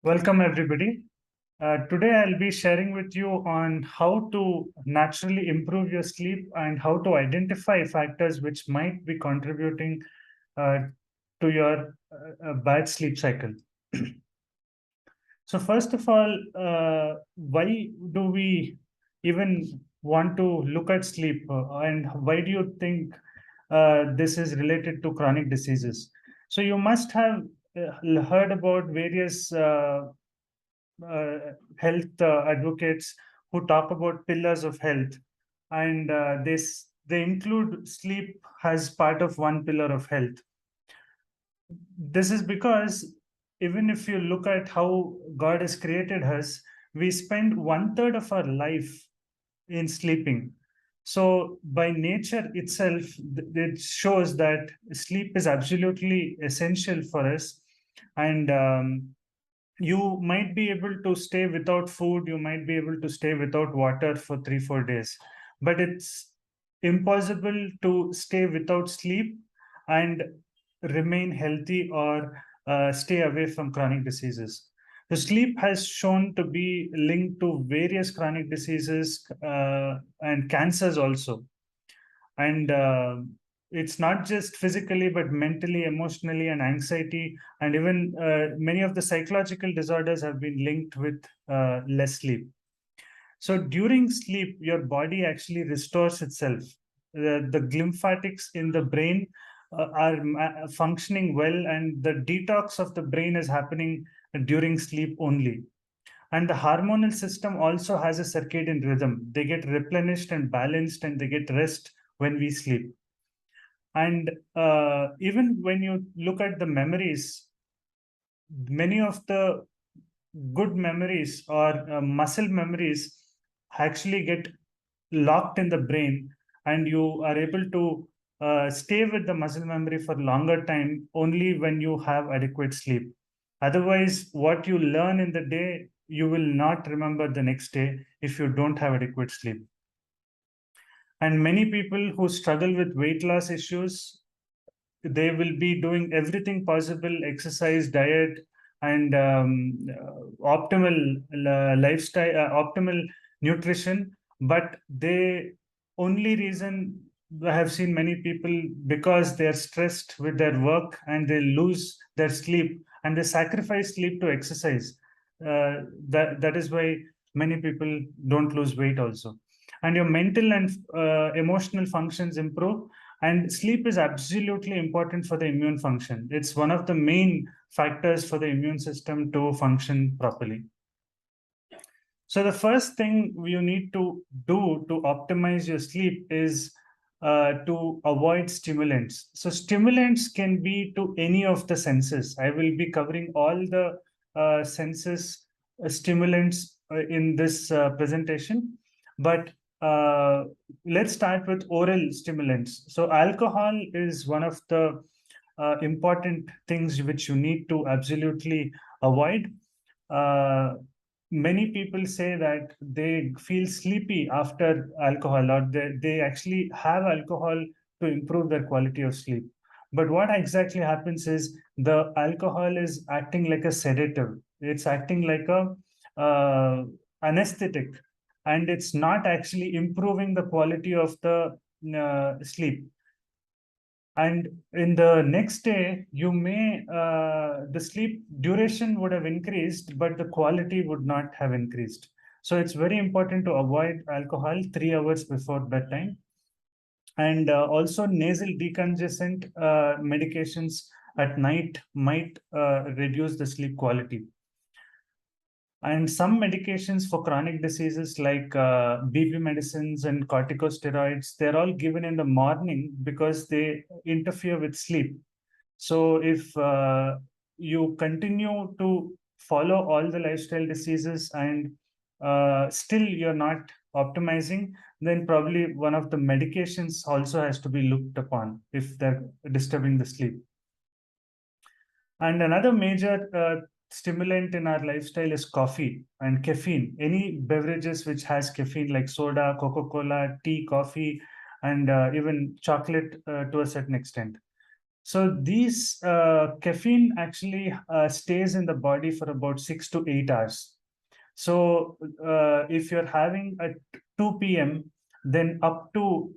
Welcome, everybody. Today, I'll be sharing with you on how to naturally improve your sleep and how to identify factors which might be contributing uh, to your bad sleep cycle. So, first of all, why do we even want to look at sleep, and why do you think this is related to chronic diseases? So, you must have heard about various uh, health advocates who talk about pillars of health, and they include sleep as part of one pillar of health. This is because even if you look at how God has created us, we spend one third of our life in sleeping. So, by nature itself, it shows that sleep is absolutely essential for us. And you might be able to stay without food, you might be able to stay without water for 3 4 days, but it's impossible to stay without sleep and remain healthy or stay away from chronic diseases. The sleep has shown to be linked to various chronic diseases and cancers also. And it's not just physically, but mentally, emotionally, and anxiety, and even many of the psychological disorders have been linked with less sleep. So during sleep, your body actually restores itself. The lymphatics in the brain are functioning well, and the detox of the brain is happening during sleep only. And the hormonal system also has a circadian rhythm. They get replenished and balanced, and they get rest when we sleep. And even when you look at the memories, many of the good memories or muscle memories actually get locked in the brain, and you are able to stay with the muscle memory for longer time only when you have adequate sleep. Otherwise, what you learn in the day, you will not remember the next day if you don't have adequate sleep. And many people who struggle with weight loss issues, they will be doing everything possible, exercise, diet, and optimal lifestyle, optimal nutrition. But they only reason, I have seen many people, because they're stressed with their work and they lose their sleep and they sacrifice sleep to exercise. That is why many people don't lose weight also. And your mental and emotional functions improve, and sleep is absolutely important for the immune function. It's one of the main factors for the immune system to function properly. So, the first thing you need to do to optimize your sleep is to avoid stimulants. So, stimulants can be to any of the senses. I will be covering all the senses stimulants in this presentation. But uh, let's start with oral stimulants. So, alcohol is one of the important things which you need to absolutely avoid. Uh, Many people say that they feel sleepy after alcohol, or they actually have alcohol to improve their quality of sleep. But what exactly happens is the alcohol is acting like a sedative, it's acting like a anesthetic, and it's not actually improving the quality of the sleep. And in the next day, you may the sleep duration would have increased, but the quality would not have increased. So it's very important to avoid alcohol 3 hours before bedtime. And also nasal decongestant medications at night might reduce the sleep quality. And some medications for chronic diseases like BP medicines and corticosteroids, they're all given in the morning because they interfere with sleep. So if you continue to follow all the lifestyle diseases and still you're not optimizing, then probably one of the medications also has to be looked upon if they're disturbing the sleep. And another major stimulant in our lifestyle is coffee and caffeine. Any beverages which has caffeine, like soda, Coca-Cola, tea, coffee, and even chocolate to a certain extent. So these caffeine actually stays in the body for about 6 to 8 hours. So if you're having at 2 p.m., then up to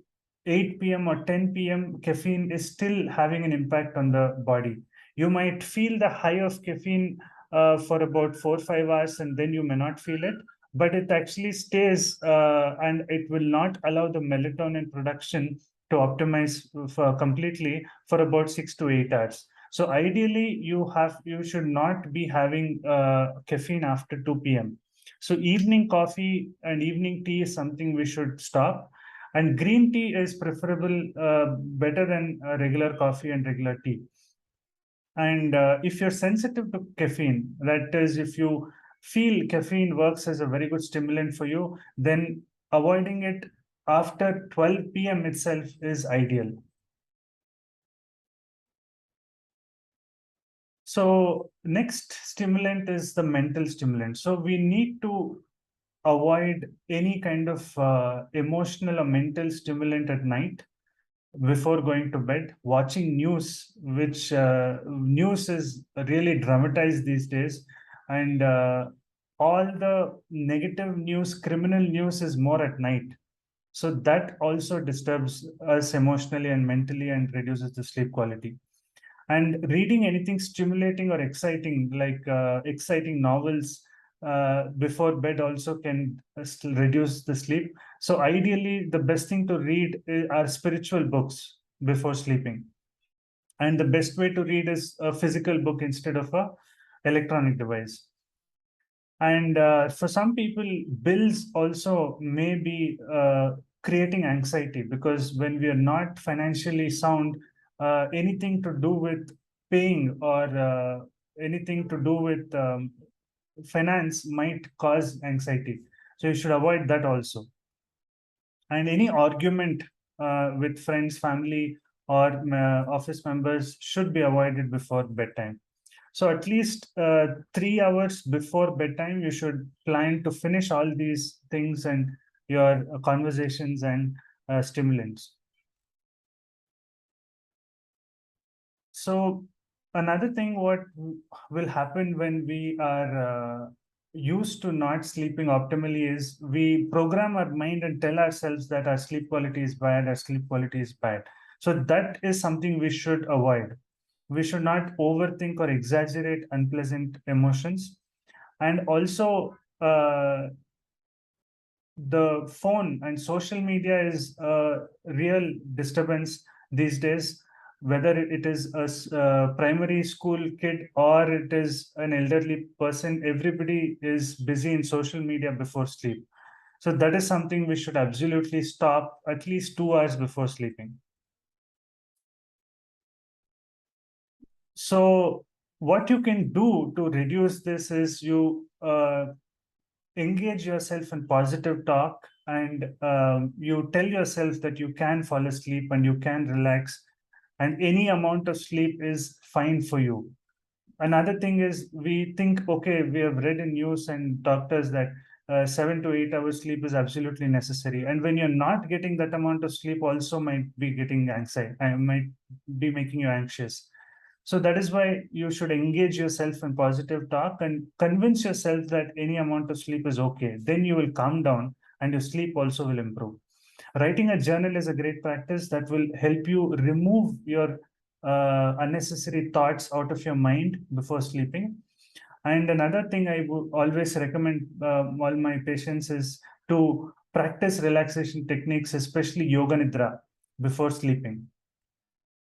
8 p.m. or 10 p.m., caffeine is still having an impact on the body. You might feel the high of caffeine for about 4 or 5 hours, and then you may not feel it, but it actually stays and it will not allow the melatonin production to optimize for completely for about 6 to 8 hours. So ideally, you should not be having caffeine after 2 p.m. So evening coffee and evening tea is something we should stop. And green tea is preferable, better than regular coffee and regular tea. And if you're sensitive to caffeine, that is, if you feel caffeine works as a very good stimulant for you, then avoiding it after 12 p.m. itself is ideal. So next stimulant is the mental stimulant. So we need to avoid any kind of emotional or mental stimulant at night before going to bed. Watching news, which news is really dramatized these days, and all the negative news, criminal news is more at night. So that also disturbs us emotionally and mentally and reduces the sleep quality. And reading anything stimulating or exciting, like exciting novels before bed, also can still reduce the sleep. So ideally, the best thing to read are spiritual books before sleeping, and the best way to read is a physical book instead of a electronic device. And for some people, bills also may be creating anxiety, because when we are not financially sound, anything to do with paying or anything to do with finance might cause anxiety. So you should avoid that also. And any argument with friends, family, or office members should be avoided before bedtime. So at least 3 hours before bedtime, you should plan to finish all these things and your conversations and stimulants. So another thing, what will happen when we are used to not sleeping optimally is we program our mind and tell ourselves that our sleep quality is bad, our sleep quality is bad. So that is something we should avoid. We should not overthink or exaggerate unpleasant emotions. And also, the phone and social media is a real disturbance these days, whether it is a primary school kid or it is an elderly person. Everybody is busy in social media before sleep. So that is something we should absolutely stop at least 2 hours before sleeping. So what you can do to reduce this is you engage yourself in positive talk, and you tell yourself that you can fall asleep and you can relax, and any amount of sleep is fine for you. Another thing is, we think, okay, we have read in news and doctors that 7 to 8 hours sleep is absolutely necessary, and when you're not getting that amount of sleep, also might be getting anxiety, might be making you anxious. So that is why you should engage yourself in positive talk and convince yourself that any amount of sleep is okay. Then you will calm down and your sleep also will improve. Writing a journal is a great practice that will help you remove your unnecessary thoughts out of your mind before sleeping. And another thing I would always recommend all my patients is to practice relaxation techniques, especially yoga nidra, before sleeping.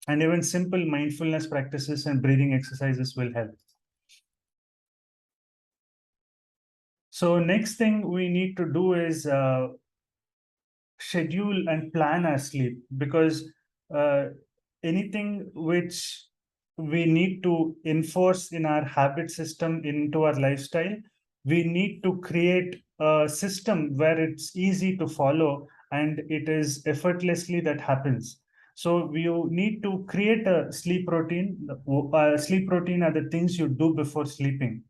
And even simple mindfulness practices and breathing exercises will help. So next thing we need to do is schedule and plan our sleep, because uh, anything which we need to enforce in our habit system into our lifestyle, we need to create a system where it's easy to follow and it is effortlessly that happens. So you need to create a sleep routine. Sleep routine are the things you do before sleeping,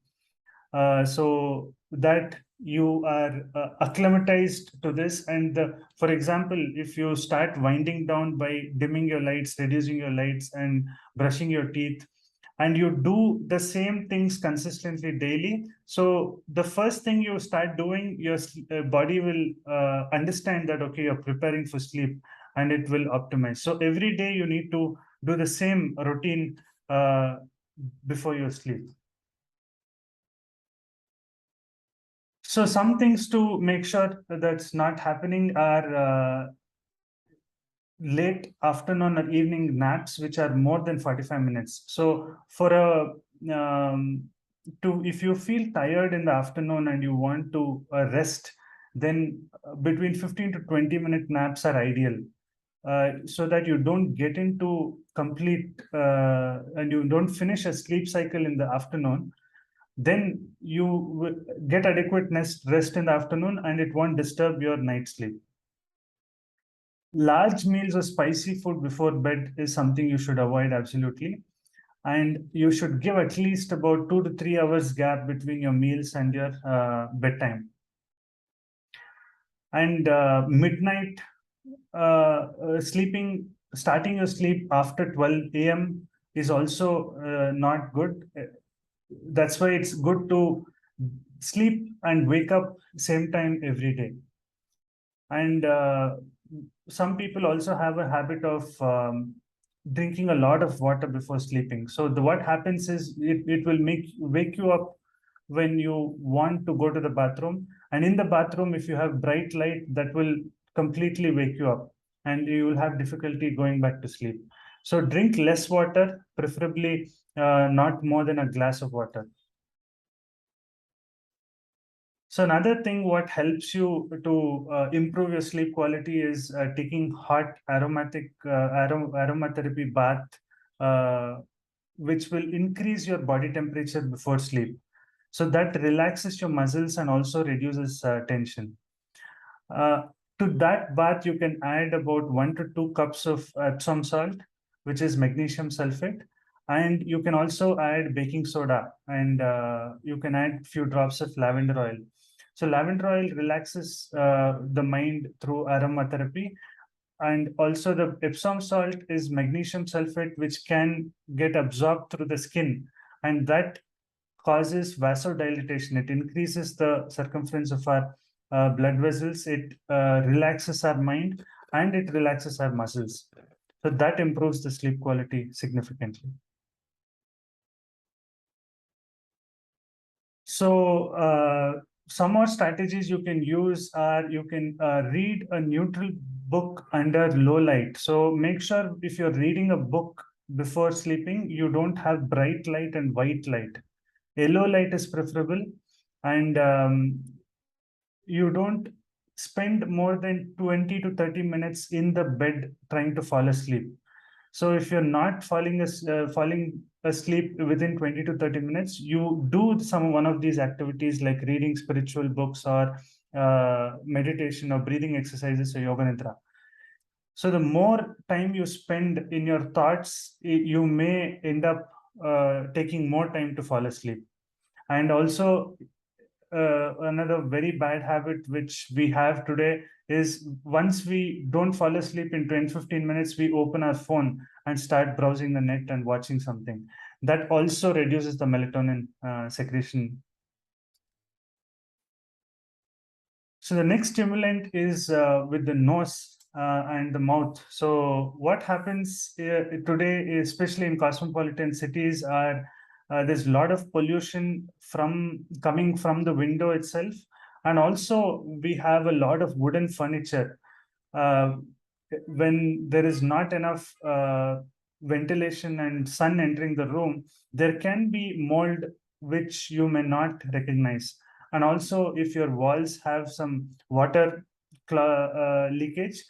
so that you are acclimatized to this. And for example, if you start winding down by dimming your lights, reducing your lights, and brushing your teeth, and you do the same things consistently daily, so the first thing you start doing, your body will understand that, okay, you're preparing for sleep, and it will optimize. So every day you need to do the same routine uh, before you sleep. So some things to make sure that's not happening are late afternoon or evening naps, which are more than 45 minutes. So for a if you feel tired in the afternoon and you want to rest, then between 15 to 20-minute naps are ideal. So that you don't get into complete and you don't finish a sleep cycle in the afternoon, then you will get adequate rest in the afternoon and it won't disturb your night sleep. Large meals or spicy food before bed is something you should avoid absolutely. And you should give at least about 2 to 3 hours gap between your meals and your bedtime. And midnight sleeping, starting your sleep after 12 a.m. is also not good. That's why it's good to sleep and wake up same time every day. And some people also have a habit of drinking a lot of water before sleeping. So what happens is it will wake you up when you want to go to the bathroom. And in the bathroom, if you have bright light, that will completely wake you up and you will have difficulty going back to sleep. So drink less water, preferably not more than a glass of water. So another thing what helps you to improve your sleep quality is taking hot aromatherapy bath, uh, which will increase your body temperature before sleep. So that relaxes your muscles and also reduces tension. Uh, to that bath, you can add about 1 to 2 cups of Epsom salt, which is magnesium sulfate. And you can also add baking soda, and you can add few drops of lavender oil. So lavender oil relaxes the mind through aromatherapy. And also the Epsom salt is magnesium sulfate, which can get absorbed through the skin. And that causes vasodilation. It increases the circumference of our blood vessels. It relaxes our mind and it relaxes our muscles. So that improves the sleep quality significantly. So some more strategies you can use are you can read a neutral book under low light. So make sure if you're reading a book before sleeping, you don't have bright light and white light. Yellow light is preferable, and you don't spend more than 20 to 30 minutes in the bed trying to fall asleep. So if you're not falling asleep within 20 to 30 minutes, you do one of these activities like reading spiritual books or meditation or breathing exercises or yoga nidra. So the more time you spend in your thoughts, you may end up taking more time to fall asleep. And also another very bad habit which we have today is once we don't fall asleep in 10-15 minutes, we open our phone and start browsing the net and watching something. That also reduces the melatonin secretion. So the next stimulant is with the nose and the mouth. So what happens today, especially in cosmopolitan cities, are there's a lot of pollution from coming from the window itself, and also we have a lot of wooden furniture. Uh, when there is not enough ventilation and sun entering the room, there can be mold which you may not recognize. And also, if your walls have some water leakage,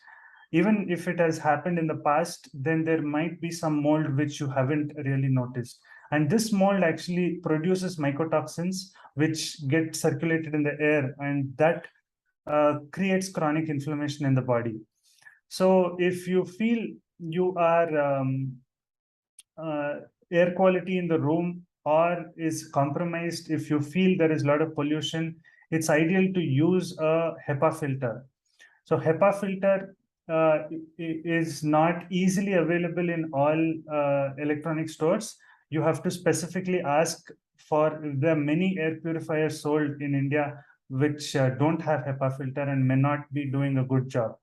even if it has happened in the past, then there might be some mold which you haven't really noticed. And this mold actually produces mycotoxins which get circulated in the air, and that creates chronic inflammation in the body. So if you feel you are uh, air quality in the room or is compromised, if you feel there is a lot of pollution, it's ideal to use a HEPA filter. So HEPA filter is not easily available in all electronic stores. You have to specifically ask for the many air purifiers sold in India which don't have HEPA filter and may not be doing a good job.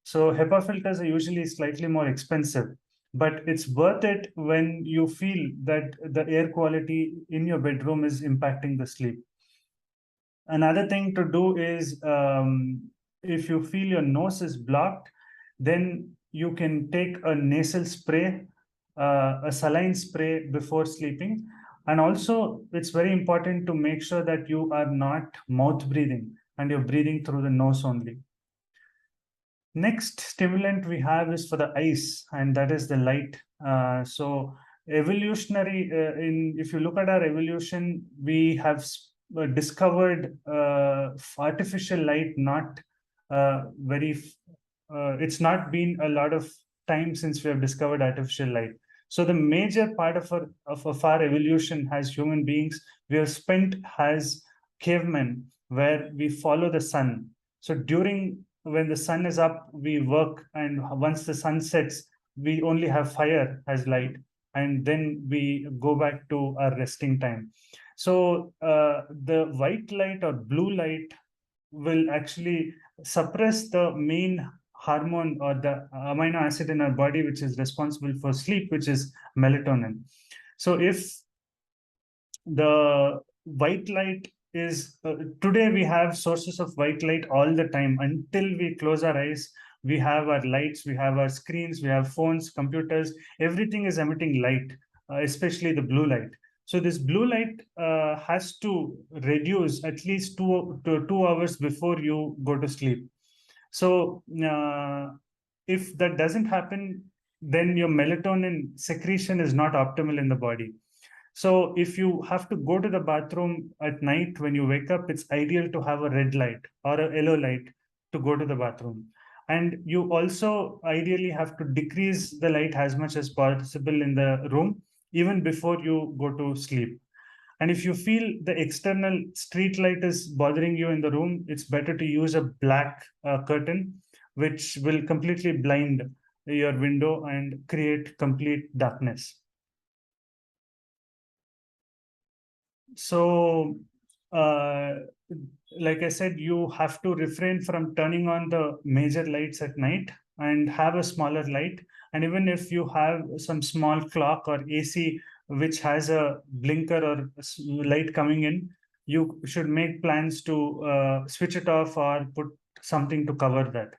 So HEPA filters are usually slightly more expensive, but it's worth it when you feel that the air quality in your bedroom is impacting the sleep. Another thing to do is if you feel your nose is blocked, then you can take a nasal spray, a saline spray before sleeping. And also, it's very important to make sure that you are not mouth breathing and you're breathing through the nose only. Next stimulant we have is for the eyes, and that is the light. So evolutionary, if you look at our evolution, we have discovered artificial light, not it's not been a lot of time since we have discovered artificial light. So the major part of our evolution as human beings, we have spent as cavemen, where we follow the sun. So when the sun is up, we work, and once the sun sets, we only have fire as light, and then we go back to our resting time. So the white light or blue light will actually suppress the main hormone or the amino acid in our body, which is responsible for sleep, which is melatonin. So if the white light is today we have sources of white light all the time. Until we close our eyes, we have our lights, we have our screens, we have phones, computers, everything is emitting light, especially the blue light. So this blue light has to reduce at least 2 hours before you go to sleep. So if that doesn't happen, then your melatonin secretion is not optimal in the body. So if you have to go to the bathroom at night when you wake up, it's ideal to have a red light or a yellow light to go to the bathroom. And you also ideally have to decrease the light as much as possible in the room, even before you go to sleep. And if you feel the external street light is bothering you in the room, it's better to use a black curtain, which will completely blind your window and create complete darkness. So, like I said, you have to refrain from turning on the major lights at night and have a smaller light. And even if you have some small clock or AC which has a blinker or light coming in, you should make plans to switch it off or put something to cover that.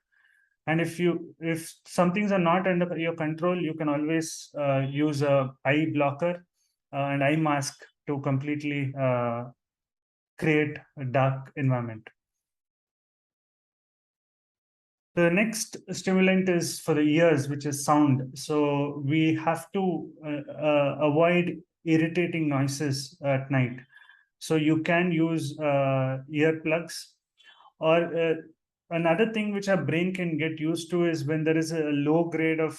And if some things are not under your control, you can always use a eye blocker and eye mask to completely create a dark environment. The next stimulant is for the ears, which is sound. So we have to avoid irritating noises at night. So you can use earplugs, or another thing which our brain can get used to is when there is a low grade of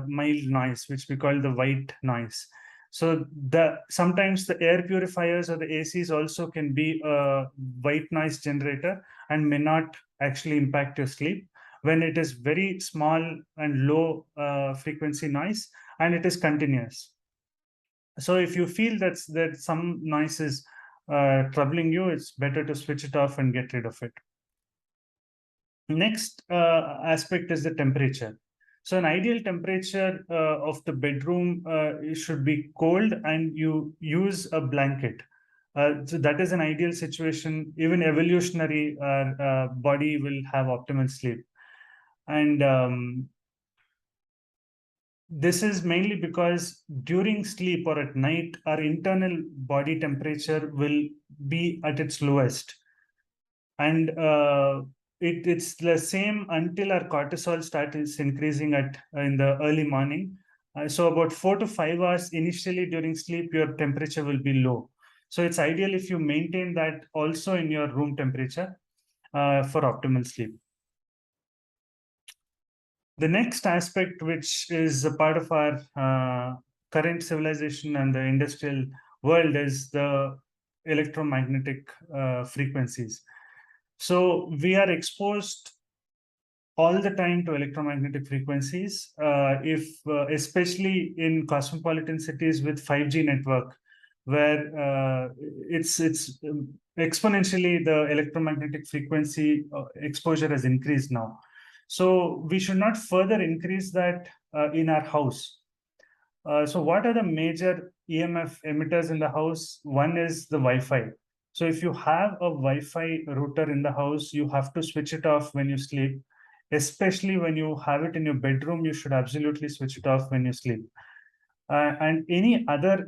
mild noise, which we call the white noise. So sometimes the air purifiers or the ACs also can be a white noise generator and may not actually impact your sleep when it is very small and low frequency noise and it is continuous. So if you feel that some noise is troubling you, it's better to switch it off and get rid of it. Next aspect is the temperature. So an ideal temperature of the bedroom should be cold, and you use a blanket. So that is an ideal situation. Even evolutionary, our body will have optimal sleep. And this is mainly because during sleep or at night, our internal body temperature will be at its lowest. And it's the same until our cortisol starts increasing in the early morning. So about 4 to 5 hours initially during sleep, your temperature will be low. So it's ideal if you maintain that also in your room temperature for optimal sleep. The next aspect, which is a part of our current civilization and the industrial world, is the electromagnetic frequencies. So we are exposed all the time to electromagnetic frequencies. If Especially in cosmopolitan cities with 5G network, where it's exponentially the electromagnetic frequency exposure has increased now. So we should not further increase that in our house. So what are the major EMF emitters in the house? One is the Wi-Fi. So if you have a Wi-Fi router in the house, you have to switch it off when you sleep. Especially when you have it in your bedroom, you should absolutely switch it off when you sleep. And any other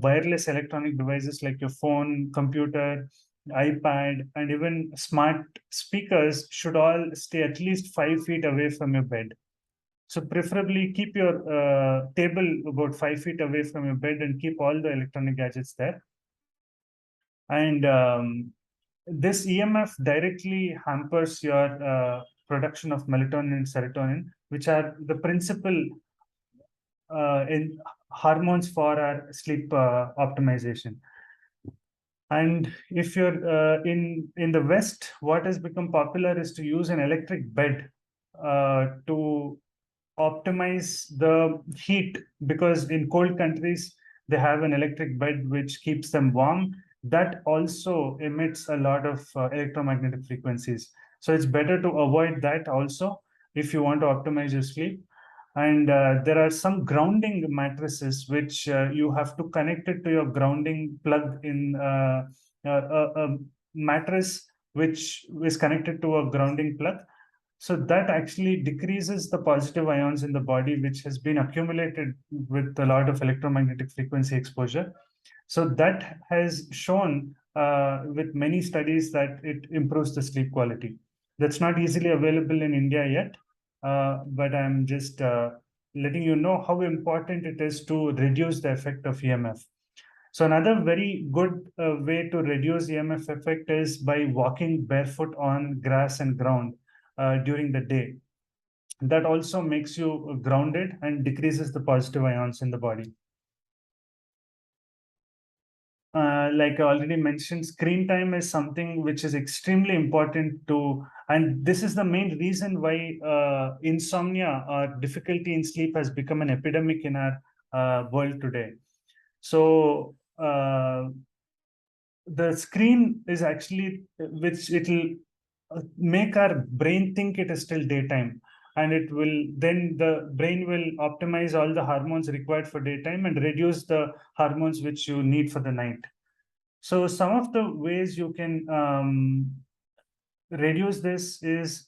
wireless electronic devices like your phone, computer, iPad, and even smart speakers should all stay at least 5 feet away from your bed. So preferably keep your table about 5 feet away from your bed and keep all the electronic gadgets there. And this EMF directly hampers your production of melatonin and serotonin, which are the principal in hormones for our sleep optimization. And if you're in the West, what has become popular is to use an electric bed to optimize the heat, because in cold countries they have an electric bed which keeps them warm. That also emits a lot of electromagnetic frequencies. So it's better to avoid that also if you want to optimize your sleep. And there are some grounding mattresses which you have to connect it to your grounding plug in a mattress which is connected to a grounding plug. So that actually decreases the positive ions in the body, which has been accumulated with a lot of electromagnetic frequency exposure. So that has shown with many studies that it improves the sleep quality. That's not easily available in India yet, but I'm just letting you know how important it is to reduce the effect of EMF. So another very good way to reduce EMF effect is by walking barefoot on grass and ground during the day. That also makes you grounded and decreases the positive ions in the body. Like I already mentioned, screen time is something which is extremely important to, and this is the main reason why insomnia or difficulty in sleep has become an epidemic in our world today. So the screen is actually, which it'll make our brain think it is still daytime, and it will then the brain will optimize all the hormones required for daytime and reduce the hormones which you need for the night. So some of the ways you can reduce this is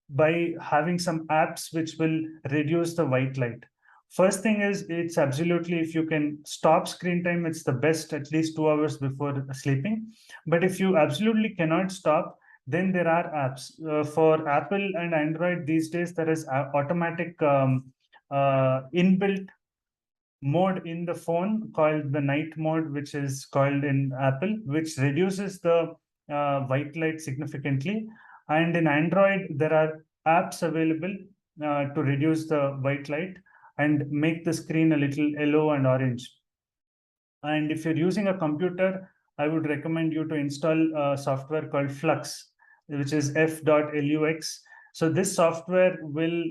by having some apps which will reduce the white light. First thing is, it's absolutely, if you can stop screen time, it's the best at least 2 hours before sleeping. But if you absolutely cannot stop, then there are apps. For Apple and Android these days, there is automatic inbuilt mode in the phone called the night mode, which is called in Apple, which reduces the white light significantly. And in Android, there are apps available to reduce the white light and make the screen a little yellow and orange. And if you're using a computer, I would recommend you to install a software called Flux, which is f.lux. So this software will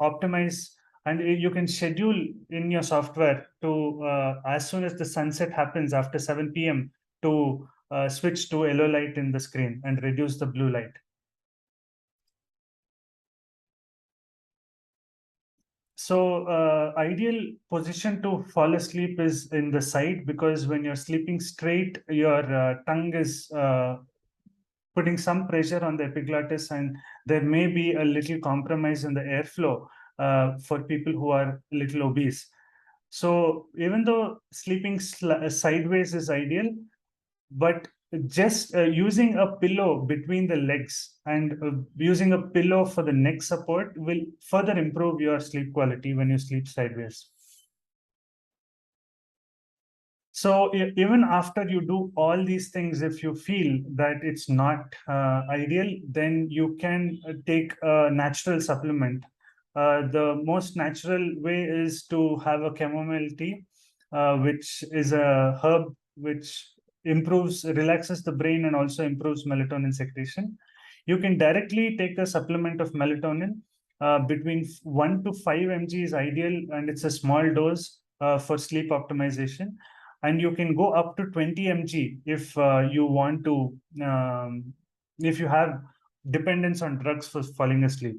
optimize, and you can schedule in your software to, as soon as the sunset happens after 7 p.m., to switch to yellow light in the screen and reduce the blue light. So ideal position to fall asleep is in the side, because when you're sleeping straight, your tongue is putting some pressure on the epiglottis, and there may be a little compromise in the airflow for people who are a little obese. So even though sleeping sideways is ideal, but just using a pillow between the legs and using a pillow for the neck support will further improve your sleep quality when you sleep sideways. So even after you do all these things, if you feel that it's not ideal, then you can take a natural supplement. The most natural way is to have a chamomile tea. which is a herb which relaxes the brain and also improves melatonin secretion. You can directly take a supplement of melatonin. Between 1 to 5 mg is ideal, and it's a small dose for sleep optimization. And you can go up to 20 mg if you want to, if you have dependence on drugs for falling asleep.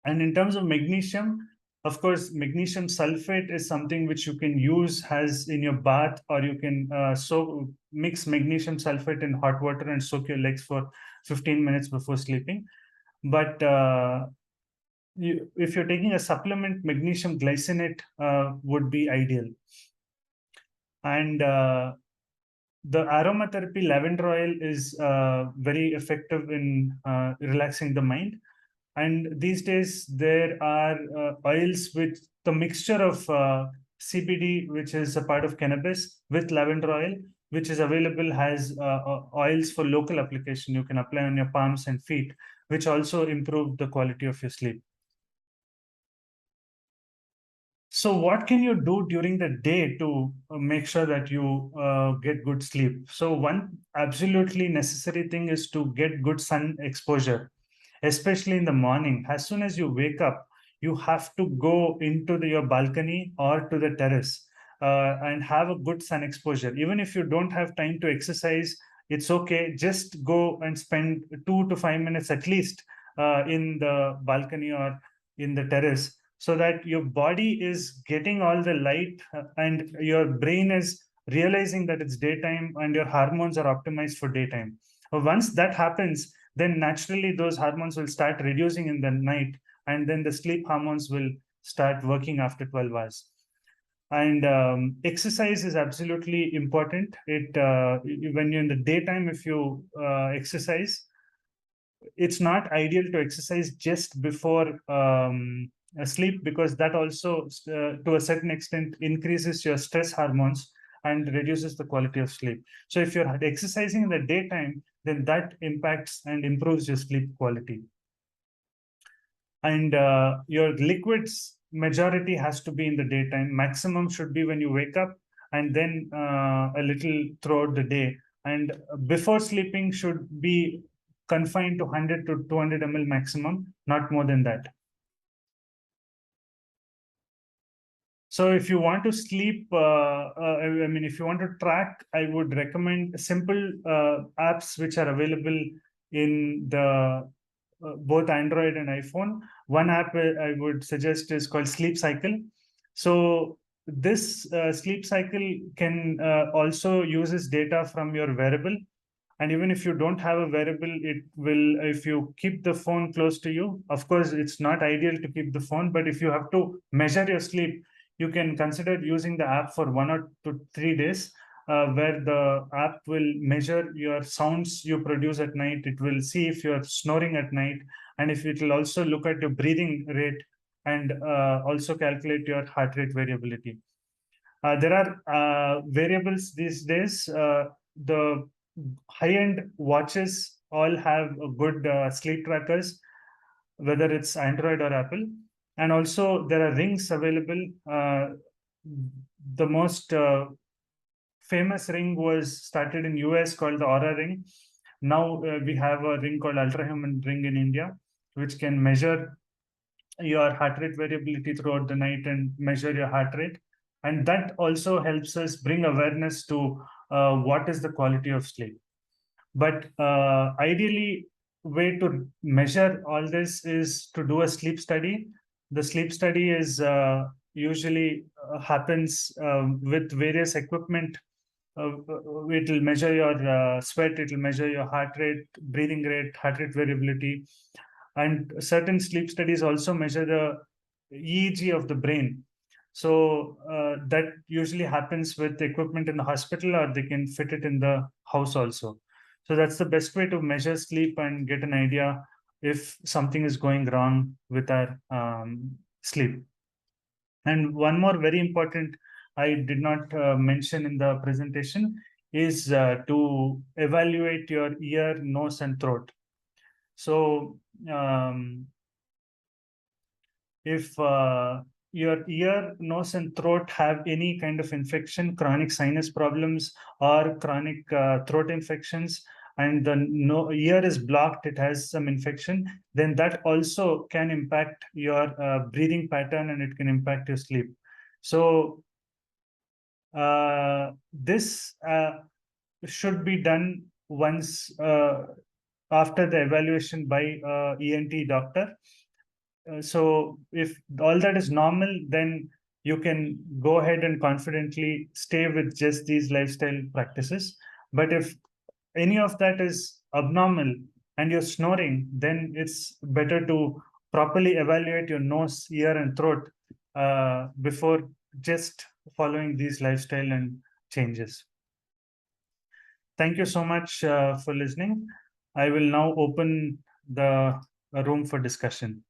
And in terms of magnesium, of course, magnesium sulfate is something which you can use as in your bath, or you can mix magnesium sulfate in hot water and soak your legs for 15 minutes before sleeping. But if you're taking a supplement, magnesium glycinate would be ideal. And the aromatherapy lavender oil is very effective in relaxing the mind. And these days, there are oils with the mixture of CBD, which is a part of cannabis, with lavender oil, which is available as oils for local application. You can apply on your palms and feet, which also improve the quality of your sleep. So, what can you do during the day to make sure that you get good sleep? So, one absolutely necessary thing is to get good sun exposure, especially in the morning. As soon as you wake up, you have to go into your balcony or to the terrace and have a good sun exposure. Even if you don't have time to exercise, it's okay. Just go and spend 2 to 5 minutes at least in the balcony or in the terrace, so that your body is getting all the light and your brain is realizing that it's daytime and your hormones are optimized for daytime. Once that happens, then naturally those hormones will start reducing in the night, and then the sleep hormones will start working after 12 hours. And exercise is absolutely important. When you're in the daytime, if you exercise, it's not ideal to exercise just before sleep, because that also to a certain extent increases your stress hormones and reduces the quality of sleep. So if you're exercising in the daytime, then that impacts and improves your sleep quality. And your liquids majority has to be in the daytime. Maximum should be when you wake up, and then a little throughout the day. And before sleeping should be confined to 100 to 200 ml maximum, not more than that. So if you want to sleep, if you want to track, I would recommend simple apps which are available in the both Android and iPhone. One app I would suggest is called Sleep Cycle. So this sleep cycle can also uses data from your wearable. And even if you don't have a wearable, it will, if you keep the phone close to you, of course, it's not ideal to keep the phone, but if you have to measure your sleep, you can consider using the app for 1 or 3 days, where the app will measure your sounds you produce at night. It will see if you're snoring at night, and if it will also look at your breathing rate, and also calculate your heart rate variability. There are variables these days. The high-end watches all have a good sleep trackers, whether it's Android or Apple. And also there are rings available. The most famous ring was started in US called the Aura ring. Now we have a ring called Ultra Human ring in India, which can measure your heart rate variability throughout the night and measure your heart rate. And that also helps us bring awareness to what is the quality of sleep. But ideally, way to measure all this is to do a sleep study. The sleep study is usually happens with various equipment. It will measure your sweat, it will measure your heart rate, breathing rate, heart rate variability. And certain sleep studies also measure the EEG of the brain. So that usually happens with equipment in the hospital, or they can fit it in the house also. So that's the best way to measure sleep and get an idea if something is going wrong with our sleep. And one more very important I did not mention in the presentation is to evaluate your ear, nose, and throat. So if your ear, nose, and throat have any kind of infection, chronic sinus problems, or chronic throat infections, and the ear is blocked, it has some infection, then that also can impact your breathing pattern, and it can impact your sleep. So this should be done once after the evaluation by ENT doctor. So if all that is normal, then you can go ahead and confidently stay with just these lifestyle practices. But if any of that is abnormal and you're snoring, then it's better to properly evaluate your nose, ear, and throat before just following these lifestyle and changes. Thank you so much for listening. I will now open the room for discussion.